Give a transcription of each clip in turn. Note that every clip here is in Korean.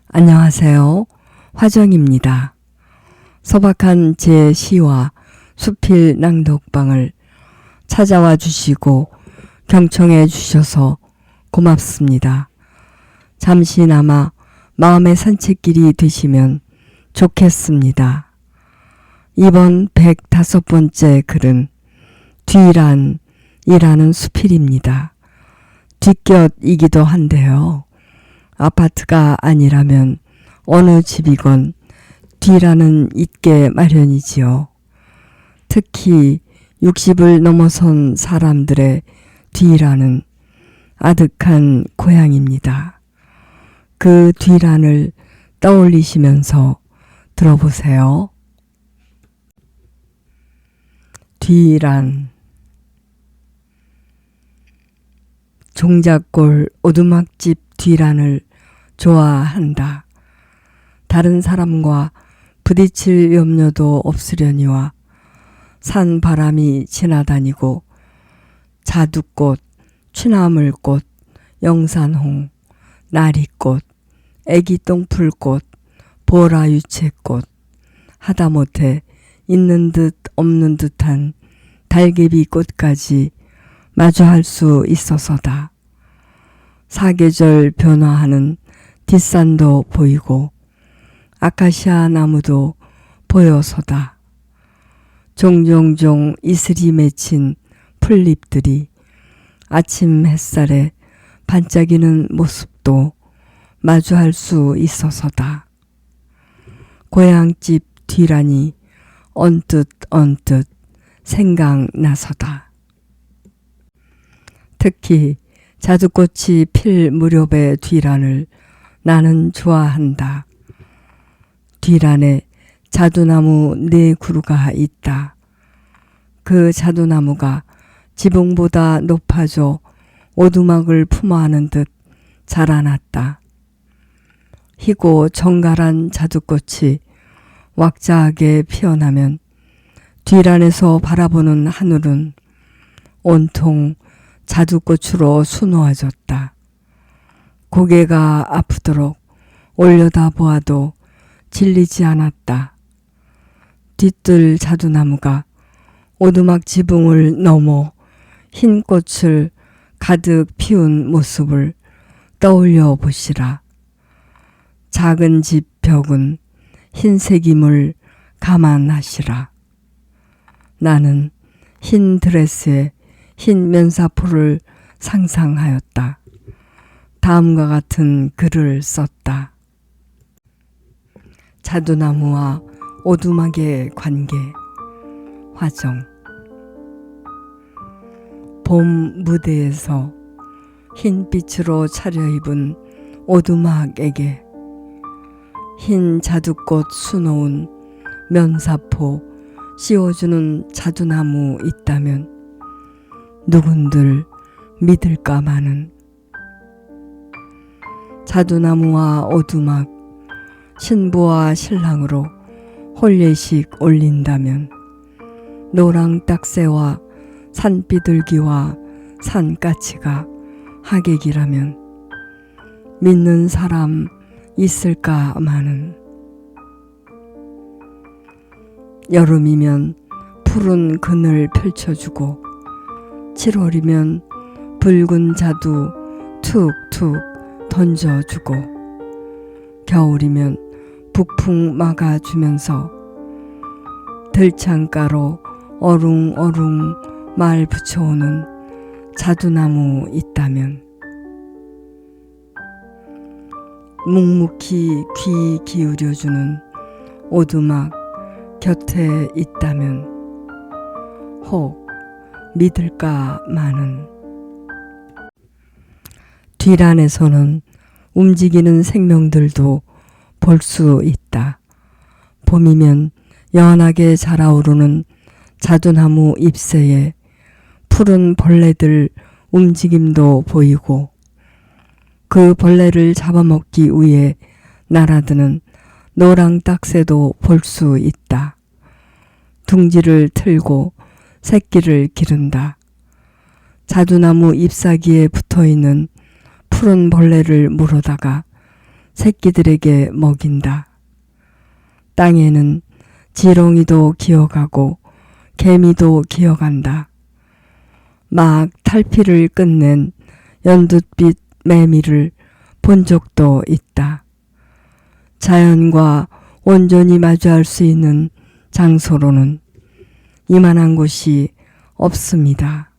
안녕하세요. 화정입니다. 소박한 제 시와 수필 낭독방을 찾아와 주시고 경청해 주셔서 고맙습니다. 잠시나마 마음의 산책길이 되시면 좋겠습니다. 이번 105번째 글은 뒤란이라는 수필입니다. 뒷곁이기도 한데요. 아파트가 아니라면 어느 집이건 뒤란은 있게 마련이지요. 특히 60을 넘어선 사람들의 뒤란은 아득한 고향입니다. 그 뒤란을 떠올리시면서 들어보세요. 뒤란. 종잣골 오두막집 뒤란을 좋아한다. 다른 사람과 부딪힐 염려도 없으려니와 산 바람이 지나다니고 자두꽃, 취나물꽃, 영산홍, 나리꽃, 애기똥풀꽃, 보라유채꽃, 하다못해 있는 듯 없는 듯한 달개비꽃까지 마주할 수 있어서다. 사계절 변화하는 뒷산도 보이고 아카시아 나무도 보여서다. 종종종 이슬이 맺힌 풀잎들이 아침 햇살에 반짝이는 모습도 마주할 수 있어서다. 고향집 뒤란이 언뜻 생각나서다. 특히 자두꽃이 필 무렵의 뒤란을 나는 좋아한다. 뒤란에 자두나무 4그루가 있다. 그 자두나무가 지붕보다 높아져 오두막을 품어하는 듯 자라났다. 희고 정갈한 자두꽃이 왁자하게 피어나면 뒤란에서 바라보는 하늘은 온통 자두꽃으로 수놓아졌다. 고개가 아프도록 올려다 보아도 질리지 않았다. 뒤뜰 자두나무가 오두막 지붕을 넘어 흰 꽃을 가득 피운 모습을 떠올려 보시라. 작은 집 벽은 흰색임을 감안하시라. 나는 흰 드레스에 흰 면사포를 상상하였다. 다음과 같은 글을 썼다. 자두나무와 오두막의 관계. 화정. 봄 무대에서 흰빛으로 차려입은 오두막에게 흰 자두꽃 수놓은 면사포 씌워주는 자두나무 있다면 누군들 믿을까마는. 자두나무와 오두막, 신부와 신랑으로 혼례식 올린다면 노랑 딱새와 산비둘기와 산까치가 하객이라면 믿는 사람 있을까마는. 여름이면 푸른 그늘 펼쳐주고 7월이면 붉은 자두 툭툭 던져주고 겨울이면 북풍 막아주면서 들창가로 어룽어룽 말 붙여오는 자두나무 있다면 묵묵히 귀 기울여주는 오두막 곁에 있다면 혹 믿을까마는. 뒤란에서는 움직이는 생명들도 볼 수 있다. 봄이면 연하게 자라오르는 자두나무 잎새에 푸른 벌레들 움직임도 보이고 그 벌레를 잡아먹기 위해 날아드는 노랑 딱새도 볼 수 있다. 둥지를 틀고 새끼를 기른다. 자두나무 잎사귀에 붙어있는 푸른 벌레를 물어다가 새끼들에게 먹인다. 땅에는 지렁이도 기어가고 개미도 기어간다. 막 탈피를 끝낸 연두빛 매미를 본 적도 있다. 자연과 온전히 마주할 수 있는 장소로는 이만한 곳이 없습니다.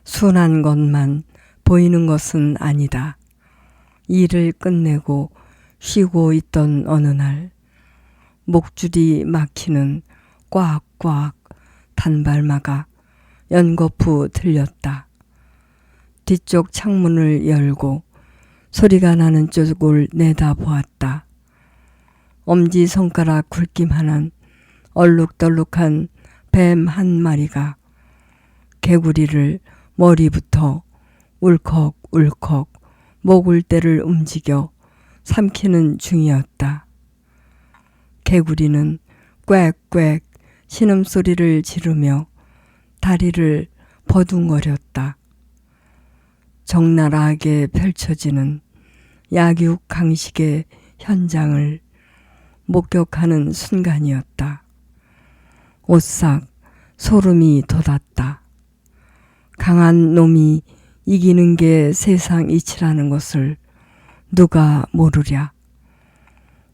순한 것만 보이는 것은 아니다. 일을 끝내고 쉬고 있던 어느 날 목줄이 막히는 꽉꽉 단발마가 연거푸 들렸다. 뒤쪽 창문을 열고 소리가 나는 쪽을 내다보았다. 엄지손가락 굵기만한 얼룩덜룩한 뱀 한 마리가 개구리를 머리부터 울컥울컥 목울대를 움직여 삼키는 중이었다. 개구리는 꽥꽥 신음소리를 지르며 다리를 버둥거렸다. 적나라하게 펼쳐지는 약육강식의 현장을 목격하는 순간이었다. 오싹 소름이 돋았다. 강한 놈이 이기는 게 세상 이치라는 것을 누가 모르랴.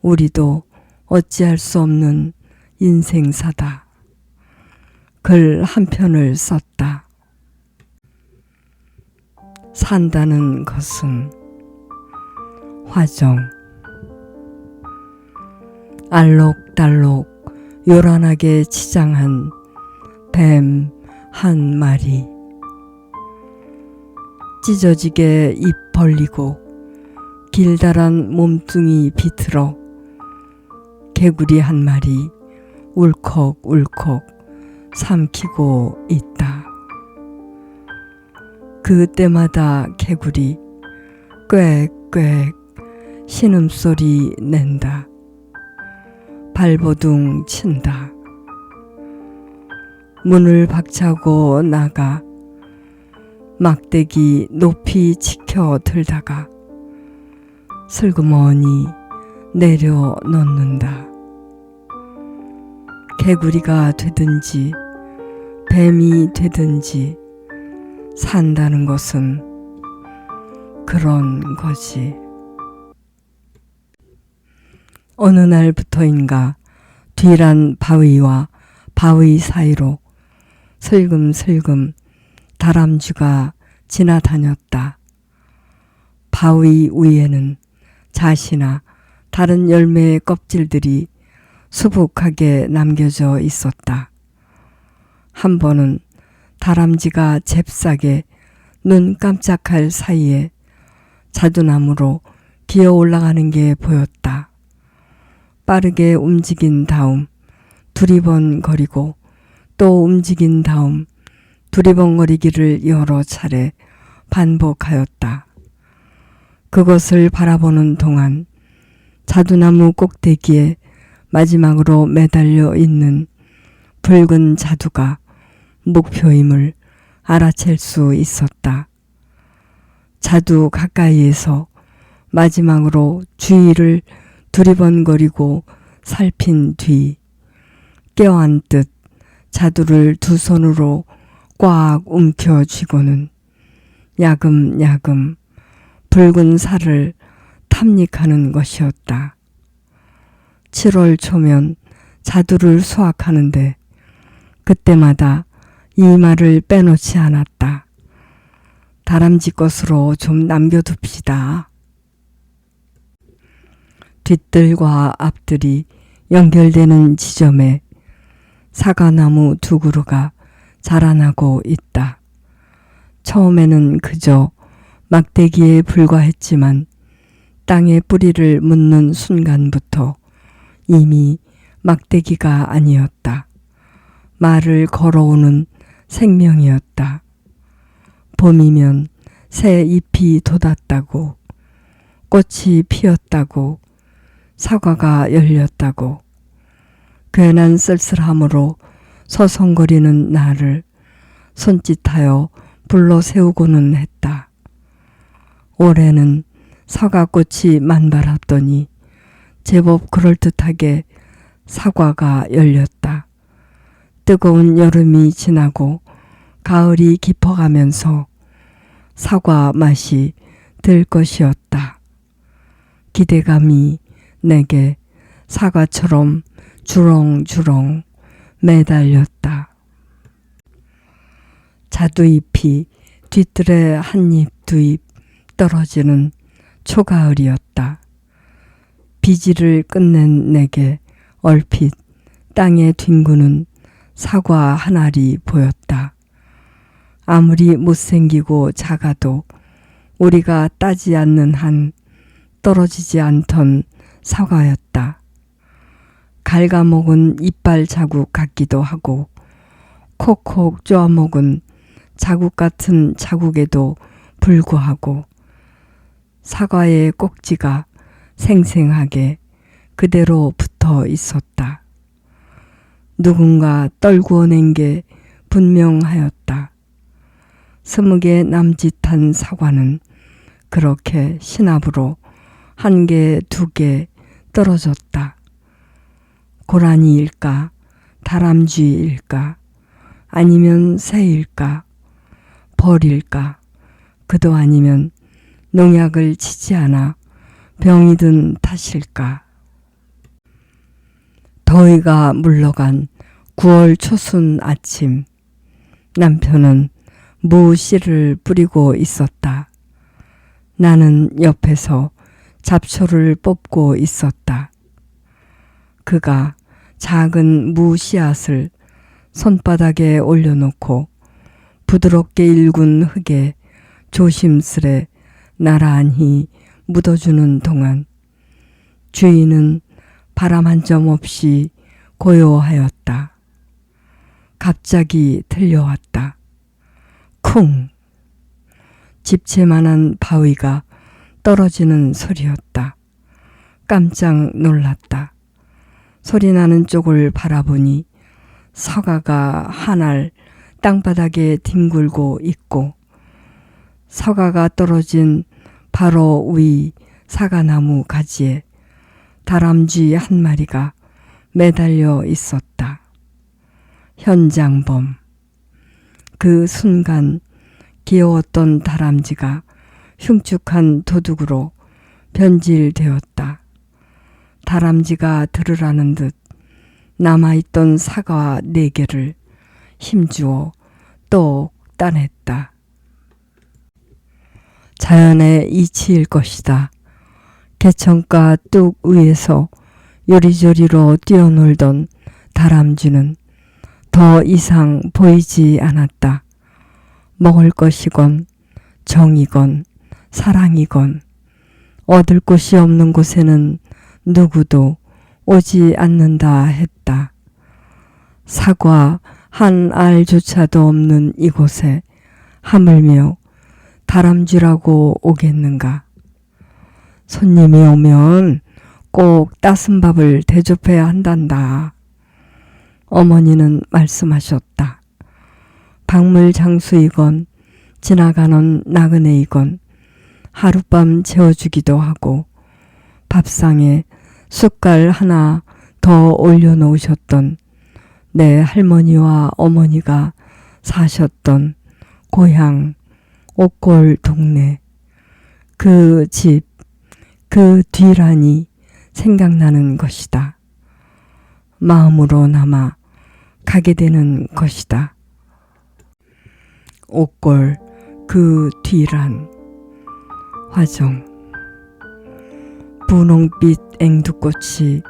우리도 어찌할 수 없는 인생사다. 글 한 편을 썼다. 산다는 것은 화정. 알록달록 요란하게 치장한 뱀 한 마리. 찢어지게 입 벌리고 길다란 몸뚱이 비틀어 개구리 한 마리 울컥울컥 삼키고 있다. 그때마다 개구리 꽥꽥 신음소리 낸다. 발버둥 친다. 문을 박차고 나가 막대기 높이 치켜 들다가 슬그머니 내려놓는다. 개구리가 되든지 뱀이 되든지 산다는 것은 그런 거지. 어느 날부터인가 뒤란 바위와 바위 사이로 슬금슬금 다람쥐가 지나다녔다. 바위 위에는 잣이나 다른 열매의 껍질들이 수북하게 남겨져 있었다. 한 번은 다람쥐가 잽싸게 눈 깜짝할 사이에 자두나무로 기어 올라가는 게 보였다. 빠르게 움직인 다음 두리번거리고 또 움직인 다음 두리번거리기를 여러 차례 반복하였다. 그것을 바라보는 동안 자두나무 꼭대기에 마지막으로 매달려 있는 붉은 자두가 목표임을 알아챌 수 있었다. 자두 가까이에서 마지막으로 주위를 두리번거리고 살핀 뒤 껴안듯 자두를 두 손으로 꽉 움켜쥐고는 야금야금 붉은 살을 탐닉하는 것이었다. 7월 초면 자두를 수확하는데 그때마다 이마를 빼놓지 않았다. 다람쥐 것으로 좀 남겨둡시다. 뒷뜰과 앞뜰이 연결되는 지점에 사과나무 두 그루가 자라나고 있다. 처음에는 그저 막대기에 불과했지만 땅에 뿌리를 묻는 순간부터 이미 막대기가 아니었다. 말을 걸어오는 생명이었다. 봄이면 새 잎이 돋았다고, 꽃이 피었다고, 사과가 열렸다고, 괜한 쓸쓸함으로 서성거리는 나를 손짓하여 불러 세우고는 했다. 올해는 사과꽃이 만발했더니 제법 그럴듯하게 사과가 열렸다. 뜨거운 여름이 지나고 가을이 깊어가면서 사과 맛이 들 것이었다. 기대감이 내게 사과처럼 주렁주렁 매달렸다. 자두잎이 뒤뜰에 한 잎 두 잎 떨어지는 초가을이었다. 비지를 끝낸 내게 얼핏 땅에 뒹구는 사과 한 알이 보였다. 아무리 못생기고 작아도 우리가 따지 않는 한 떨어지지 않던 사과였다. 갉아먹은 이빨 자국 같기도 하고 콕콕 쪼아먹은 자국 같은 자국에도 불구하고 사과의 꼭지가 생생하게 그대로 붙어 있었다. 누군가 떨구어 낸 게 분명하였다. 20개 남짓한 사과는 그렇게 신압으로 한 개, 두 개 떨어졌다. 고라니일까, 다람쥐일까, 아니면 새일까, 벌일까, 그도 아니면 농약을 치지 않아 병이 든 탓일까. 더위가 물러간 9월 초순 아침, 남편은 무 씨를 뿌리고 있었다. 나는 옆에서 잡초를 뽑고 있었다. 그가 작은 무 씨앗을 손바닥에 올려놓고 부드럽게 일군 흙에 조심스레 나란히 묻어주는 동안 주인은 바람 한 점 없이 고요하였다. 갑자기 들려왔다. 쿵! 집채만한 바위가 떨어지는 소리였다. 깜짝 놀랐다. 소리나는 쪽을 바라보니 사과가 한 알 땅바닥에 뒹굴고 있고 사과가 떨어진 바로 위 사과나무 가지에 다람쥐 한 마리가 매달려 있었다. 현장범. 그 순간 귀여웠던 다람쥐가 흉측한 도둑으로 변질되었다. 다람쥐가 들으라는 듯 남아있던 사과 4개를 힘주어 똑 따냈다. 자연의 이치일 것이다. 개천가 뚝 위에서 요리조리로 뛰어놀던 다람쥐는 더 이상 보이지 않았다. 먹을 것이건 정이건 사랑이건 얻을 곳이 없는 곳에는 누구도 오지 않는다 했다. 사과 한 알조차도 없는 이곳에 하물며 다람쥐라고 오겠는가. 손님이 오면 꼭 따순 밥을 대접해야 한단다. 어머니는 말씀하셨다. 박물장수이건 지나가는 나그네이건 하룻밤 재워주기도 하고 밥상에 숟갈 하나 더 올려놓으셨던 내 할머니와 어머니가 사셨던 고향 옥골 동네, 그 집, 그 뒤란이 생각나는 것이다. 마음으로 남아 가게 되는 것이다. 옥골 그 뒤란. 화정. 분홍빛 앵두꽃이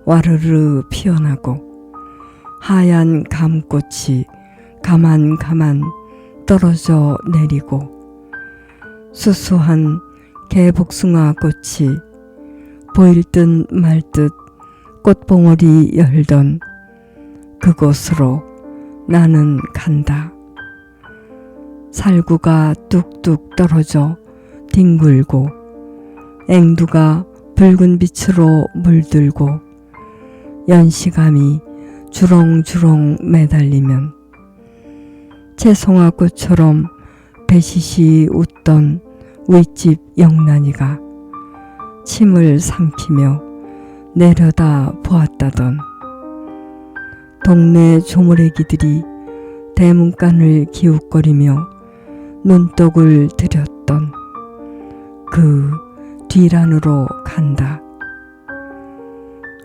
와르르 피어나고 하얀 감꽃이 가만가만 떨어져 내리고 수수한 개복숭아 꽃이 보일 듯 말 듯 꽃봉오리 열던 그곳으로 나는 간다. 살구가 뚝뚝 떨어져 뒹굴고 앵두가 붉은 빛으로 물들고 연시감이 주렁주렁 매달리면 채송화꽃처럼 배시시 웃던 윗집 영란이가 침을 삼키며 내려다 보았다던 동네 조무래기들이 대문간을 기웃거리며 눈독을 들였던 그 뒤란으로 간다.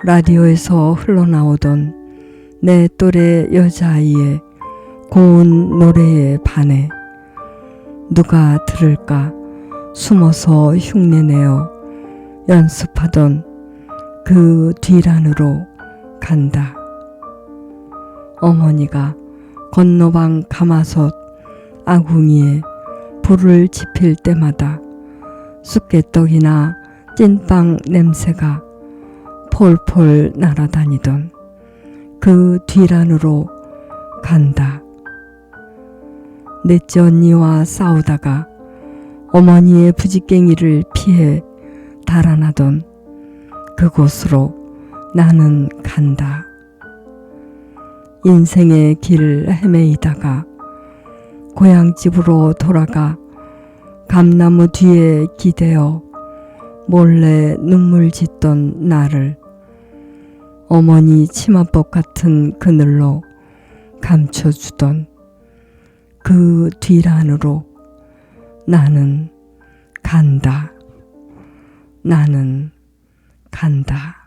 라디오에서 흘러나오던 내 또래 여자아이의 고운 노래에 반해 누가 들을까 숨어서 흉내내어 연습하던 그 뒤란으로 간다. 어머니가 건너방 가마솥 아궁이에 불을 지필 때마다 쑥개떡이나 찐빵 냄새가 폴폴 날아다니던 그 뒤란으로 간다. 넷째 언니와 싸우다가 어머니의 부지깽이를 피해 달아나던 그곳으로 나는 간다. 인생의 길을 헤매이다가 고향집으로 돌아가 감나무 뒤에 기대어 몰래 눈물 짓던 나를 어머니 치마법 같은 그늘로 감춰주던 그 뒤란으로 나는 간다. 나는 간다.